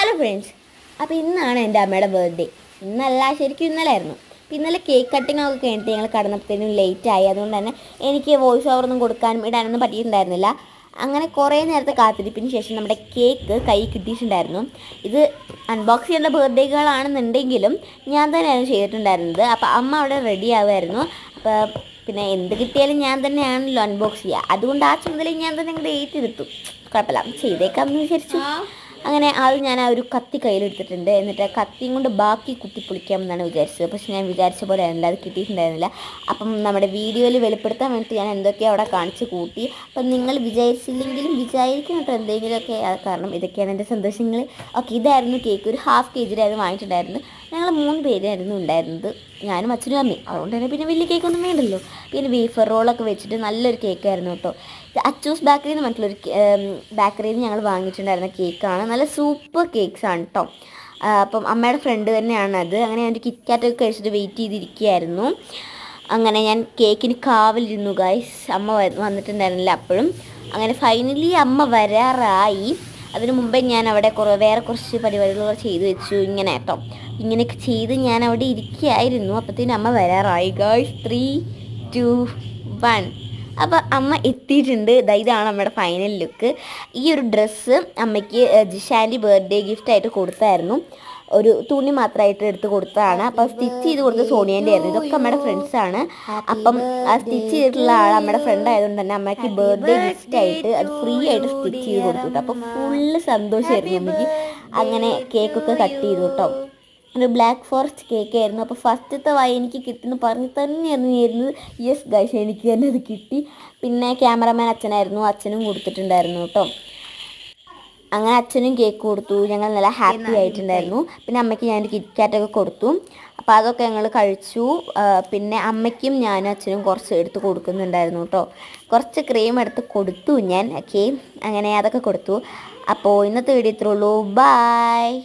Hello friends, അപ്പോൾ ഇന്നാണ് എൻ്റെ അമ്മയുടെ ബർത്ത്ഡേ. ഇന്നല്ല, ശരിക്കും ഇന്നലായിരുന്നു. അപ്പോൾ ഇന്നലെ കേക്ക് കട്ടിംഗ് ഒക്കെ കഴിഞ്ഞിട്ട് ഞങ്ങൾ കടന്നപ്പോഴത്തേനും ലേറ്റായി. അതുകൊണ്ട് തന്നെ എനിക്ക് വോയിസ് ഓവറൊന്നും കൊടുക്കാനും ഇടാനൊന്നും പറ്റിയിട്ടുണ്ടായിരുന്നില്ല. അങ്ങനെ കുറേ നേരത്തെ കാത്തിരിപ്പിന് ശേഷം നമ്മുടെ കേക്ക് കൈ കിട്ടിയിട്ടുണ്ടായിരുന്നു. ഇത് അൺബോക്സ് ചെയ്യേണ്ട ബർത്ത്ഡേകളാണെന്നുണ്ടെങ്കിലും ഞാൻ തന്നെയാണ് ചെയ്തിട്ടുണ്ടായിരുന്നത്. അപ്പോൾ അമ്മ അവിടെ റെഡി ആവുമായിരുന്നു. അപ്പോൾ പിന്നെ എന്ത് കിട്ടിയാലും ഞാൻ തന്നെയാണല്ലോ അൺബോക്സ് ചെയ്യുക. അതുകൊണ്ട് ആ ചുമതല ഞാൻ തന്നെ അങ്ങോട്ട് ഏറ്റെടുത്തു. കുഴപ്പമില്ല, ചെയ്തേക്കാമെന്ന് വിചാരിച്ചു. അങ്ങനെ ഞാൻ ആ ഒരു കത്തി കയ്യിലെടുത്തിട്ടുണ്ട്. എന്നിട്ട് കത്തിയും കൊണ്ട് ബാക്കി കുത്തി പൊളിക്കാമെന്നാണ് വിചാരിച്ചത്. പക്ഷെ ഞാൻ വിചാരിച്ച പോലെ അല്ല, അത് കിട്ടിയിട്ടുണ്ടായിരുന്നില്ല. അപ്പം നമ്മുടെ വീഡിയോയിൽ വെളിപ്പെടുത്താൻ വേണ്ടിയിട്ട് ഞാൻ എന്തൊക്കെയോ അവിടെ കാണിച്ച് കൂട്ടി. അപ്പം നിങ്ങൾ വിചാരിച്ചില്ലെങ്കിലും വിചാരിക്കണം കേട്ടോ എന്തെങ്കിലുമൊക്കെ. കാരണം ഇതൊക്കെയാണ് എൻ്റെ സന്തോഷങ്ങൾ. ഓക്കെ, ഇതായിരുന്നു കേക്ക്. ഒരു ഹാഫ് kg ആയിരുന്നു വാങ്ങിയിട്ടുണ്ടായിരുന്നു. ഞങ്ങൾ 3 പേരായിരുന്നു ഉണ്ടായിരുന്നത്, ഞാനും അച്ഛനും അമ്മയും. അതുകൊണ്ട് തന്നെ പിന്നെ വലിയ കേക്കൊന്നും വേണ്ടല്ലോ. പിന്നെ വേഫർ റോളൊക്കെ വെച്ചിട്ട് നല്ലൊരു കേക്കായിരുന്നു കേട്ടോ. ഇത് അച്ചൂസ് ബേക്കറിയിൽ നിന്ന് മറ്റുള്ളൊരു ബേക്കറിയിൽ നിന്ന് ഞങ്ങൾ വാങ്ങിയിട്ടുണ്ടായിരുന്ന കേക്കാണ്. നല്ല സൂപ്പർ കേക്ക്സാണ് കേട്ടോ. അപ്പം അമ്മയുടെ ഫ്രണ്ട് തന്നെയാണ് അത്. അങ്ങനെ ഞാൻ ഒരു കിറ്റ്കാറ്റൊക്കെ കഴിച്ചിട്ട് വെയിറ്റ് ചെയ്തിരിക്കുകയായിരുന്നു. അങ്ങനെ ഞാൻ കേക്കിന് കാവലിരുന്നു ഗൈസ്. അമ്മ വന്നിട്ടുണ്ടായിരുന്നില്ല അപ്പോഴും. അങ്ങനെ ഫൈനലി അമ്മ വരാറായി. അതിനു മുമ്പേ ഞാൻ അവിടെ വേറെ കുറച്ച് പരിപാടികൾ ചെയ്തു വെച്ചു. ഇങ്ങനെ കേട്ടോ, ഇങ്ങനെയൊക്കെ ചെയ്ത് ഞാൻ അവിടെ ഇരിക്കുകയായിരുന്നു. അപ്പോഴത്തേനും അമ്മ വരാറായി ഗൈസ്. 3, 2, 1. അപ്പോൾ അമ്മ എത്തിയിട്ടുണ്ട്. ഇതാണ് അമ്മയുടെ ഫൈനൽ ലുക്ക്. ഈ ഒരു ഡ്രസ്സ് അമ്മയ്ക്ക് ജിഷാൻ്റെ ബർത്ത്ഡേ ഗിഫ്റ്റായിട്ട് കൊടുത്തായിരുന്നു. ഒരു തുണി മാത്രമായിട്ട് എടുത്ത് കൊടുത്തതാണ്. അപ്പോൾ സ്റ്റിച്ച് ചെയ്ത് കൊടുത്ത സോണിയേൻ്റെ ആയിരുന്നു. ഇതൊക്കെ അമ്മയുടെ ഫ്രണ്ട്സാണ്. അപ്പം ആ സ്റ്റിച്ച് ചെയ്തിട്ടുള്ള ആൾ അമ്മയുടെ ഫ്രണ്ട് ആയതുകൊണ്ട് തന്നെ അമ്മയ്ക്ക് ബർത്ത്ഡേ ഗിഫ്റ്റായിട്ട് അത് ഫ്രീ ആയിട്ട് സ്റ്റിച്ച് ചെയ്ത് കൊടുത്തു. അപ്പോൾ ഫുള്ള് സന്തോഷമായിരുന്നു അമ്മയ്ക്ക്. അങ്ങനെ കേക്കൊക്കെ കട്ട് ചെയ്തു കേട്ടോ. ഒരു ബ്ലാക്ക് ഫോറസ്റ്റ് കേക്കായിരുന്നു. അപ്പോൾ ഫസ്റ്റത്തെ എനിക്ക് കിട്ടുമെന്ന് പറഞ്ഞ് തന്നെയായിരുന്നു വരുന്നത്. യെസ് ഗൈസ്, എനിക്ക് തന്നെ അത് കിട്ടി. പിന്നെ ക്യാമറമാൻ അച്ഛനായിരുന്നു, അച്ഛനും കൊടുത്തിട്ടുണ്ടായിരുന്നു കേട്ടോ. അങ്ങനെ അച്ഛനും കേക്ക് കൊടുത്തു. ഞങ്ങൾ നല്ല ഹാപ്പി ആയിട്ടുണ്ടായിരുന്നു. പിന്നെ അമ്മയ്ക്ക് ഞാനൊരു കിറ്റ്കാറ്റൊക്കെ കൊടുത്തു. അപ്പോൾ അതൊക്കെ ഞങ്ങൾ കഴിച്ചു. പിന്നെ അമ്മയ്ക്കും ഞാനും അച്ഛനും കുറച്ച് എടുത്ത് കൊടുക്കുന്നുണ്ടായിരുന്നു കേട്ടോ. കുറച്ച് ക്രീം എടുത്ത് കൊടുത്തു ഞാൻ. ഓക്കെ, അങ്ങനെ അതൊക്കെ കൊടുത്തു. അപ്പോൾ ഇന്നത്തെ വീഡിയോ ഇത്രേ ഉള്ളൂ. ബൈ.